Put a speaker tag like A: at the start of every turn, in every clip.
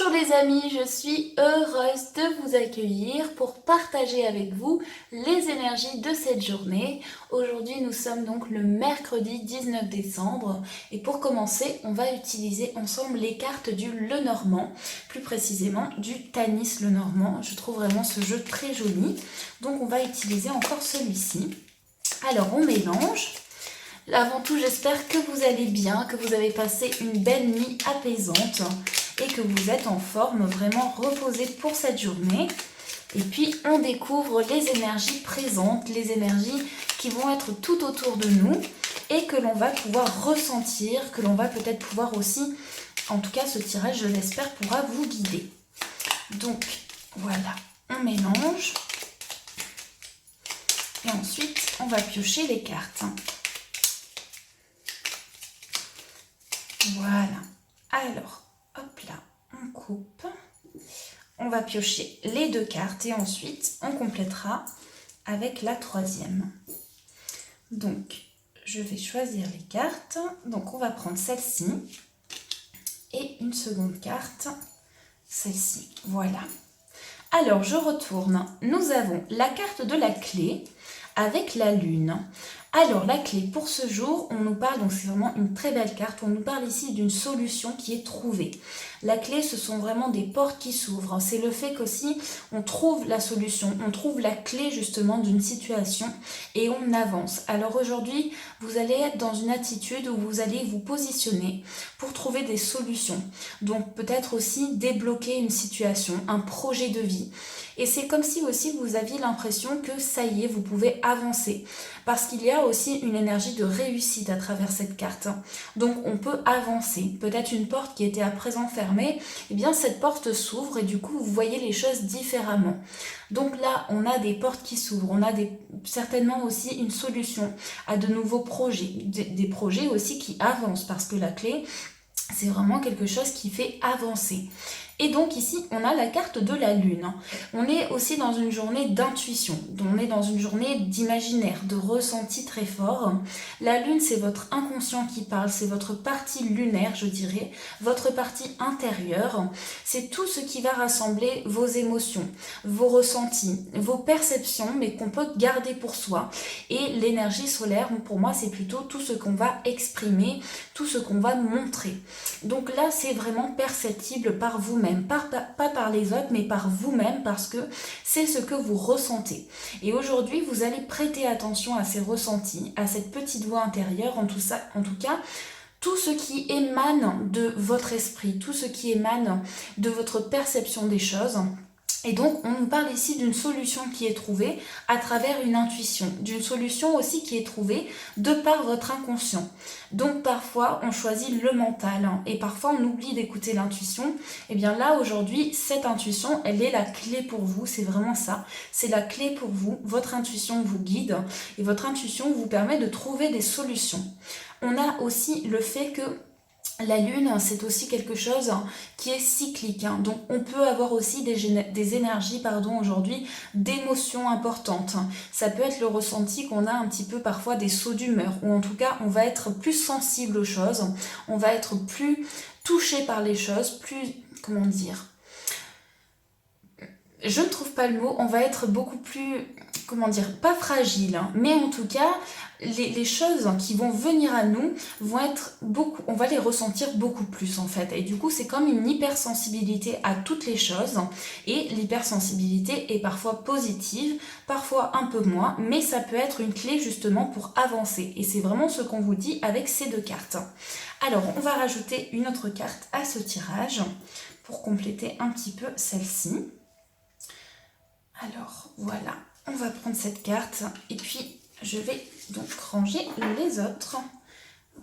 A: Bonjour les amis, je suis heureuse de vous accueillir pour partager avec vous les énergies de cette journée. Aujourd'hui nous sommes donc le mercredi 19 décembre et pour commencer on va utiliser ensemble les cartes du Lenormand, plus précisément du Tanis Lenormand. Je trouve vraiment ce jeu très joli, donc on va utiliser encore celui-ci. Alors on mélange. Avant tout, j'espère que vous allez bien, que vous avez passé une belle nuit apaisante et que vous êtes en forme, vraiment reposé pour cette journée. Et puis, on découvre les énergies présentes, les énergies qui vont être tout autour de nous et que l'on va pouvoir ressentir, que l'on va peut-être pouvoir aussi, en tout cas ce tirage, je l'espère, pourra vous guider. Donc, voilà, on mélange et ensuite, on va piocher les cartes. Voilà, alors, hop là, on coupe, on va piocher les deux cartes et ensuite on complétera avec la troisième. Donc, je vais choisir les cartes, donc on va prendre celle-ci et une seconde carte, celle-ci, voilà. Alors, je retourne, nous avons la carte de la clé avec la lune. Alors la clé pour ce jour, on nous parle, donc c'est vraiment une très belle carte, on nous parle ici d'une solution qui est trouvée. La clé, ce sont vraiment des portes qui s'ouvrent, c'est le fait qu'aussi on trouve la solution, on trouve la clé justement d'une situation et on avance. Alors aujourd'hui, vous allez être dans une attitude où vous allez vous positionner pour trouver des solutions. Donc peut-être aussi débloquer une situation, un projet de vie. Et c'est comme si aussi vous aviez l'impression que ça y est, vous pouvez avancer. Parce qu'il y a aussi une énergie de réussite à travers cette carte. Donc on peut avancer. Peut-être une porte qui était à présent fermée, eh bien cette porte s'ouvre et du coup vous voyez les choses différemment. Donc là on a des portes qui s'ouvrent, on a certainement aussi une solution à de nouveaux projets. Des projets aussi qui avancent parce que la clé, c'est vraiment quelque chose qui fait avancer. Et donc ici, on a la carte de la lune. On est aussi dans une journée d'intuition, on est dans une journée d'imaginaire, de ressenti très fort. La lune, c'est votre inconscient qui parle, c'est votre partie lunaire, je dirais, votre partie intérieure. C'est tout ce qui va rassembler vos émotions, vos ressentis, vos perceptions, mais qu'on peut garder pour soi. Et l'énergie solaire, pour moi, c'est plutôt tout ce qu'on va exprimer, tout ce qu'on va montrer. Donc là, c'est vraiment perceptible par vous-même. Pas par les autres, mais par vous-même, parce que c'est ce que vous ressentez. Et aujourd'hui, vous allez prêter attention à ces ressentis, à cette petite voix intérieure, en tout cas, tout ce qui émane de votre esprit, tout ce qui émane de votre perception des choses. Et donc, on nous parle ici d'une solution qui est trouvée à travers une intuition, d'une solution aussi qui est trouvée de par votre inconscient. Donc, parfois, on choisit le mental et parfois, on oublie d'écouter l'intuition. Et bien là, aujourd'hui, cette intuition, elle est la clé pour vous, c'est vraiment ça. C'est la clé pour vous, votre intuition vous guide et votre intuition vous permet de trouver des solutions. On a aussi le fait que la lune, c'est aussi quelque chose qui est cyclique. Donc, on peut avoir aussi des énergies aujourd'hui d'émotions importantes. Ça peut être le ressenti qu'on a un petit peu parfois des sauts d'humeur. Ou en tout cas, on va être plus sensible aux choses. On va être plus touché par les choses. Plus, comment dire, je ne trouve pas le mot. On va être beaucoup plus, pas fragile. Mais en tout cas, les choses qui vont venir à nous vont être on va les ressentir beaucoup plus en fait. Et du coup, c'est comme une hypersensibilité à toutes les choses. Et l'hypersensibilité est parfois positive, parfois un peu moins, mais ça peut être une clé justement pour avancer. Et c'est vraiment ce qu'on vous dit avec ces deux cartes. Alors, on va rajouter une autre carte à ce tirage pour compléter un petit peu celle-ci. Alors, voilà, on va prendre cette carte et puis je vais donc ranger les autres.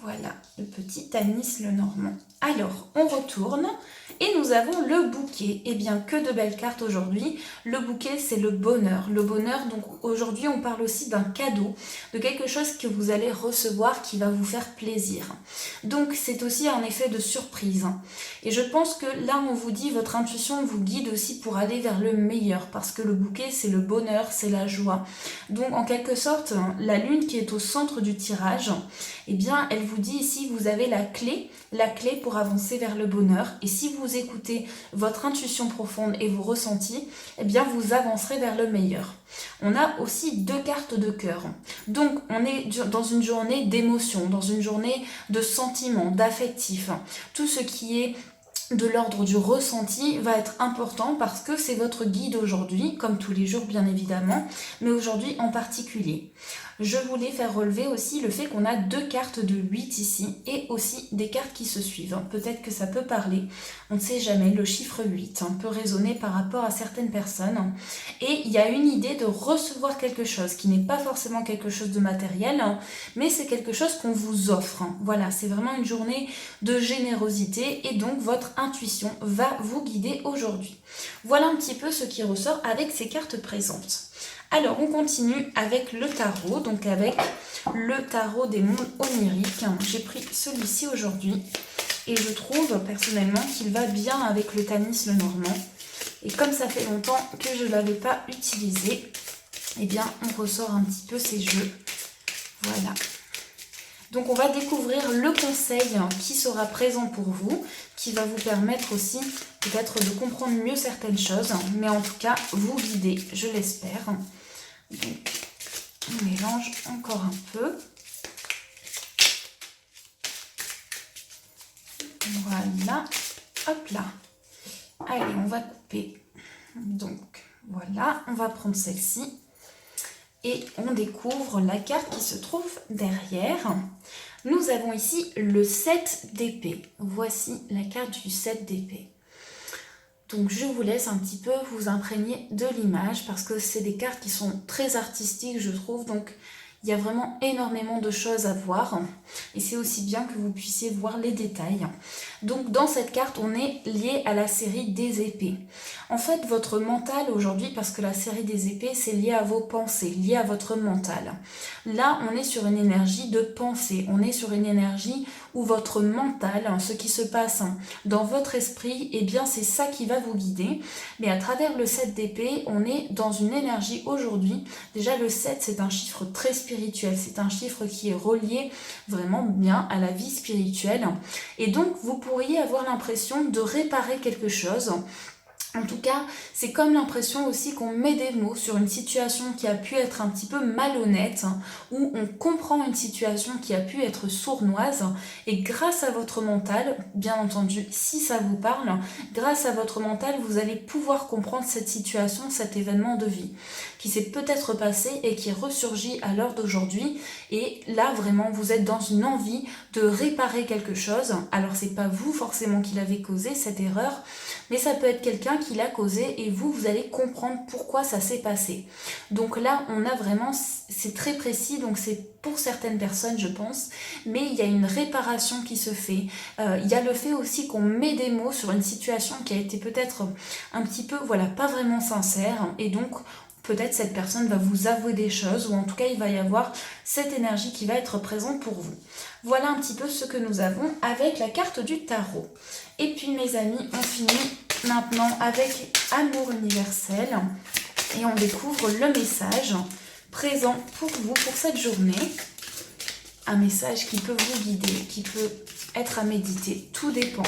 A: Voilà, le petit Tanis Lenormand. Alors, on retourne et nous avons le bouquet. Eh bien, que de belles cartes aujourd'hui. Le bouquet, c'est le bonheur. Le bonheur, donc aujourd'hui, on parle aussi d'un cadeau, de quelque chose que vous allez recevoir qui va vous faire plaisir. Donc, c'est aussi un effet de surprise. Et je pense que là, on vous dit, votre intuition vous guide aussi pour aller vers le meilleur, parce que le bouquet, c'est le bonheur, c'est la joie. Donc, en quelque sorte, la lune qui est au centre du tirage, eh bien, elle elle vous dit ici, vous avez la clé pour avancer vers le bonheur. Et si vous écoutez votre intuition profonde et vos ressentis, eh bien vous avancerez vers le meilleur. On a aussi 2 cartes de cœur. Donc on est dans une journée d'émotion, dans une journée de sentiments, d'affectifs. Tout ce qui est de l'ordre du ressenti va être important parce que c'est votre guide aujourd'hui, comme tous les jours bien évidemment, mais aujourd'hui en particulier. Je voulais faire relever aussi le fait qu'on a 2 cartes de 8 ici et aussi des cartes qui se suivent. Peut-être que ça peut parler, on ne sait jamais, le chiffre 8 peut résonner par rapport à certaines personnes. Et il y a une idée de recevoir quelque chose qui n'est pas forcément quelque chose de matériel, mais c'est quelque chose qu'on vous offre. Voilà, c'est vraiment une journée de générosité et donc votre intuition va vous guider aujourd'hui. Voilà un petit peu ce qui ressort avec ces cartes présentes. Alors, on continue avec le tarot, donc avec le tarot des mondes oniriques. J'ai pris celui-ci aujourd'hui et je trouve personnellement qu'il va bien avec le Tanis le Normand. Et comme ça fait longtemps que je ne l'avais pas utilisé, eh bien, on ressort un petit peu ces jeux. Voilà. Donc, on va découvrir le conseil qui sera présent pour vous, qui va vous permettre aussi peut-être de comprendre mieux certaines choses, mais en tout cas, vous guider, je l'espère. Donc, on mélange encore un peu. Voilà, hop là. Allez, on va couper. Donc, voilà, on va prendre celle-ci. Et on découvre la carte qui se trouve derrière. Nous avons ici le 7 d'épée. Voici la carte du 7 d'épée. Donc je vous laisse un petit peu vous imprégner de l'image parce que c'est des cartes qui sont très artistiques, je trouve. Donc il y a vraiment énormément de choses à voir et c'est aussi bien que vous puissiez voir les détails. Donc dans cette carte, on est lié à la série des épées. En fait, votre mental aujourd'hui, parce que la série des épées, c'est lié à vos pensées, lié à votre mental. Là, on est sur une énergie de pensée, on est sur une énergie où votre mental, ce qui se passe dans votre esprit, eh bien c'est ça qui va vous guider. Mais à travers le 7 d'épée, on est dans une énergie aujourd'hui. Déjà le 7, c'est un chiffre très spirituel, c'est un chiffre qui est relié vraiment bien à la vie spirituelle. Et donc vous pourriez avoir l'impression de réparer quelque chose. En tout cas, c'est comme l'impression aussi qu'on met des mots sur une situation qui a pu être un petit peu malhonnête, ou on comprend une situation qui a pu être sournoise, et grâce à votre mental, bien entendu, si ça vous parle, grâce à votre mental, vous allez pouvoir comprendre cette situation, cet événement de vie, qui s'est peut-être passé et qui ressurgit à l'heure d'aujourd'hui, et là, vraiment, vous êtes dans une envie de réparer quelque chose. Alors, c'est pas vous forcément qui l'avez causé, cette erreur, mais ça peut être quelqu'un qui l'a causé et vous allez comprendre pourquoi ça s'est passé. Donc là, on a vraiment, c'est très précis, donc c'est pour certaines personnes, je pense, mais il y a une réparation qui se fait. Il y a le fait aussi qu'on met des mots sur une situation qui a été peut-être un petit peu, voilà, pas vraiment sincère, et donc peut-être cette personne va vous avouer des choses, ou en tout cas il va y avoir cette énergie qui va être présente pour vous. Voilà un petit peu ce que nous avons avec la carte du tarot. Et puis mes amis, on finit maintenant avec Amour universel et on découvre le message présent pour vous pour cette journée. Un message qui peut vous guider, qui peut être à méditer, tout dépend.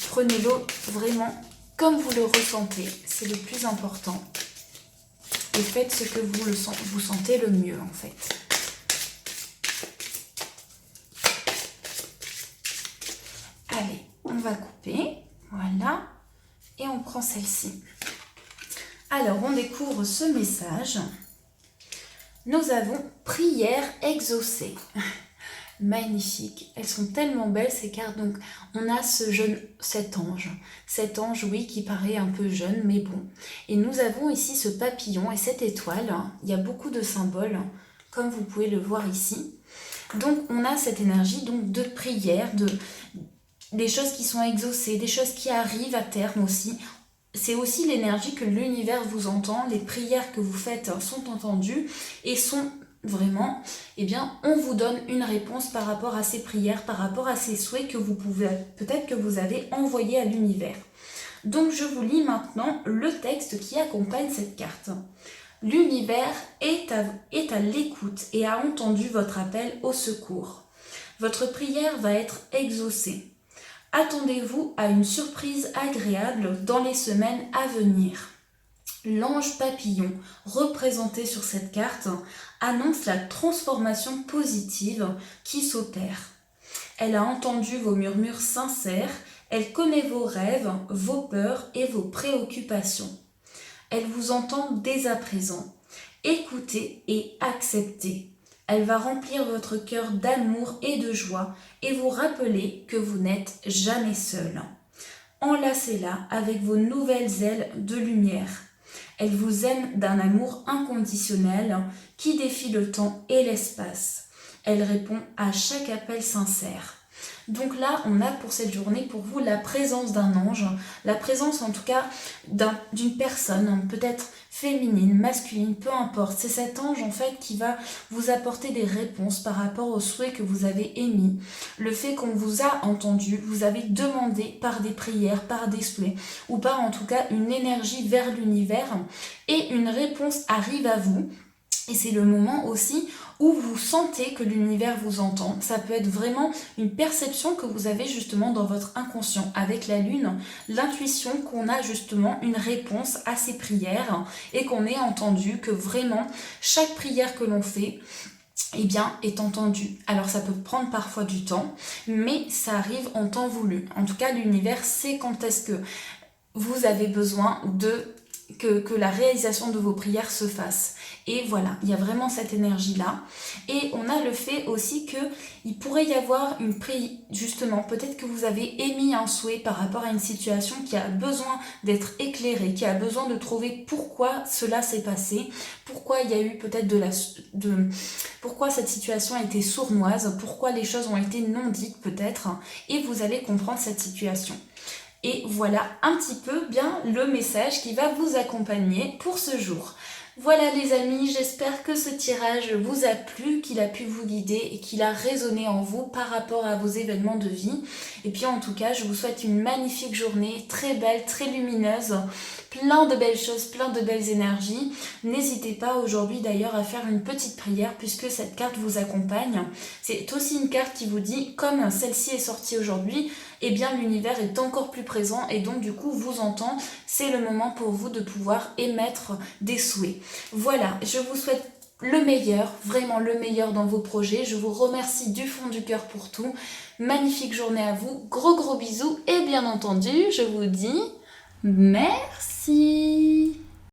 A: Prenez-le vraiment comme vous le ressentez, c'est le plus important. Et faites ce que vous sentez le mieux en fait. Allez, on va couper, voilà, et on prend celle-ci. Alors, on découvre ce message. Nous avons prière exaucée. Magnifique, elles sont tellement belles ces cartes. Donc on a cet ange oui qui paraît un peu jeune mais bon, et nous avons ici ce papillon et cette étoile. Il y a beaucoup de symboles comme vous pouvez le voir ici. Donc on a cette énergie donc de prière, des choses qui sont exaucées, des choses qui arrivent à terme aussi. C'est aussi l'énergie que l'univers vous entend, les prières que vous faites sont entendues et sont vraiment, eh bien, on vous donne une réponse par rapport à ces prières, par rapport à ces souhaits que vous pouvez, peut-être que vous avez envoyés à l'univers. Donc, je vous lis maintenant le texte qui accompagne cette carte. L'univers est à l'écoute et a entendu votre appel au secours. votre prière va être exaucée. Attendez-vous à une surprise agréable dans les semaines à venir. L'ange papillon, représenté sur cette carte, annonce la transformation positive qui s'opère. Elle a entendu vos murmures sincères, elle connaît vos rêves, vos peurs et vos préoccupations. Elle vous entend dès à présent. Écoutez et acceptez. Elle va remplir votre cœur d'amour et de joie et vous rappeler que vous n'êtes jamais seul. Enlacez-la avec vos nouvelles ailes de lumière. Elle vous aime d'un amour inconditionnel qui défie le temps et l'espace. Elle répond à chaque appel sincère. Donc là, on a pour cette journée, pour vous, la présence d'un ange, la présence en tout cas d'une personne, peut-être féminine, masculine, peu importe. C'est cet ange en fait qui va vous apporter des réponses par rapport aux souhaits que vous avez émis. Le fait qu'on vous a entendu, vous avez demandé par des prières, par des souhaits, ou par en tout cas une énergie vers l'univers, et une réponse arrive à vous. Et c'est le moment aussi où vous sentez que l'univers vous entend. Ça peut être vraiment une perception que vous avez justement dans votre inconscient. Avec la lune, l'intuition qu'on a justement une réponse à ces prières et qu'on ait entendu que vraiment chaque prière que l'on fait, eh bien, est entendue. Alors ça peut prendre parfois du temps, mais ça arrive en temps voulu. En tout cas, l'univers sait quand est-ce que vous avez besoin que la réalisation de vos prières se fasse. Et voilà, il y a vraiment cette énergie-là. Et on a le fait aussi qu'il pourrait y avoir une prière, justement, peut-être que vous avez émis un souhait par rapport à une situation qui a besoin d'être éclairée, qui a besoin de trouver pourquoi cela s'est passé, pourquoi il y a eu peut-être pourquoi cette situation a été sournoise, pourquoi les choses ont été non dites peut-être, et vous allez comprendre cette situation. Et voilà un petit peu bien le message qui va vous accompagner pour ce jour. Voilà les amis, j'espère que ce tirage vous a plu, qu'il a pu vous guider et qu'il a résonné en vous par rapport à vos événements de vie. Et puis en tout cas, je vous souhaite une magnifique journée, très belle, très lumineuse, plein de belles choses, plein de belles énergies. N'hésitez pas aujourd'hui d'ailleurs à faire une petite prière puisque cette carte vous accompagne. C'est aussi une carte qui vous dit, comme celle-ci est sortie aujourd'hui, eh bien l'univers est encore plus présent et donc du coup vous entend. C'est le moment pour vous de pouvoir émettre des souhaits. Voilà, je vous souhaite le meilleur, vraiment le meilleur dans vos projets. Je vous remercie du fond du cœur pour tout. Magnifique journée à vous, gros bisous et bien entendu, je vous dis merci.